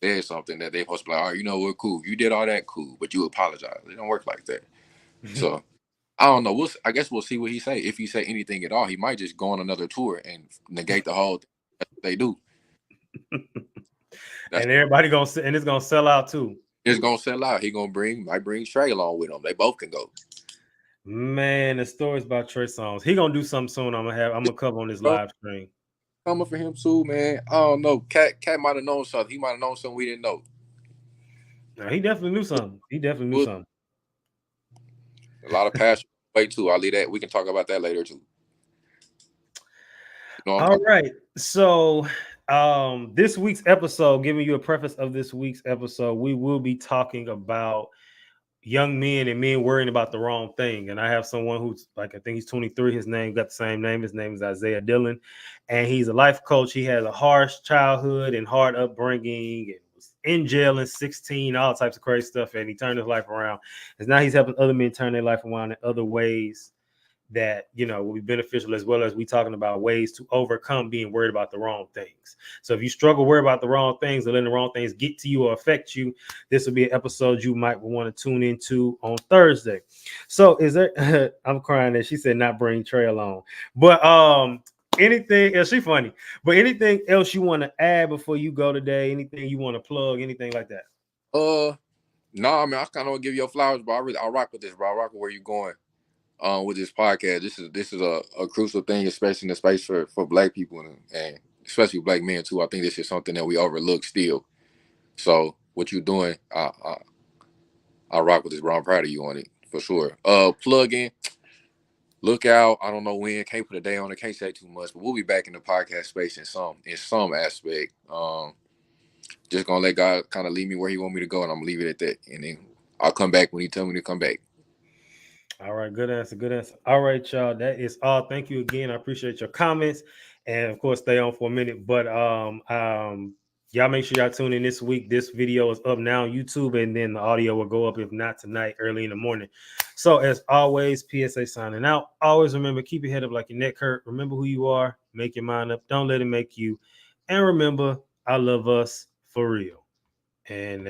there's something that they're supposed to be like, all right, you know what, cool. You did all that, cool, but you apologize. It don't work like that. So I don't know. I guess we'll see what he say. If he say anything at all, he might just go on another tour and negate the whole thing. That's what they do. And everybody and it's gonna sell out too. It's gonna sell out. He might bring Trey along with him. They both can go. Man, the stories about Trey Songz. He gonna do something soon. I'm gonna cover on this live stream. Coming for him too, man. I don't know. Cat might have known something. He might have known something we didn't know. No, he definitely knew something. A lot of passion. Wait too. I'll leave that. We can talk about that later too. All right. So this week's episode, giving you a preface of this week's episode, we will be talking about young men and men worrying about the wrong thing. And I have someone who's like, I think he's 23. His name got the same name. His name is Isaiah Dillon. And he's a life coach. He has a harsh childhood and hard upbringing and was in jail in 16, all types of crazy stuff. And he turned his life around. And now he's helping other men turn their life around in other ways that will be beneficial, as well as we talking about ways to overcome being worried about the wrong things. So if you struggle worry about the wrong things or letting the wrong things get to you or affect you, this will be an episode you might want to tune into on Thursday. So is there I'm crying that she said not bring Trey along, but anything else? She funny, but anything else you want to add before you go today? Anything you want to plug, anything like that? No, I mean I kind of want to give you your flowers, but I rock with this, bro. I rock with where you going. With this podcast, this is a crucial thing, especially in the space for Black people and especially Black men too. I think this is something that we overlook still. So what you're doing, I rock with this, bro. I'm proud of you on it for sure. Plug in, look out. I don't know when. Can't put a day on it. Can't say too much, but we'll be back in the podcast space in some aspect. Just gonna let God kind of lead me where He want me to go, and I'm gonna leave it at that. And then I'll come back when He tell me to come back. All right, good answer. All right, y'all. That is all. Thank you again. I appreciate your comments, and of course, stay on for a minute. But y'all make sure y'all tune in this week. This video is up now on YouTube, and then the audio will go up if not tonight, early in the morning. So as always, PSA signing out. Always remember, keep your head up like your neck hurt. Remember who you are. Make your mind up. Don't let it make you. And remember, I love us for real. And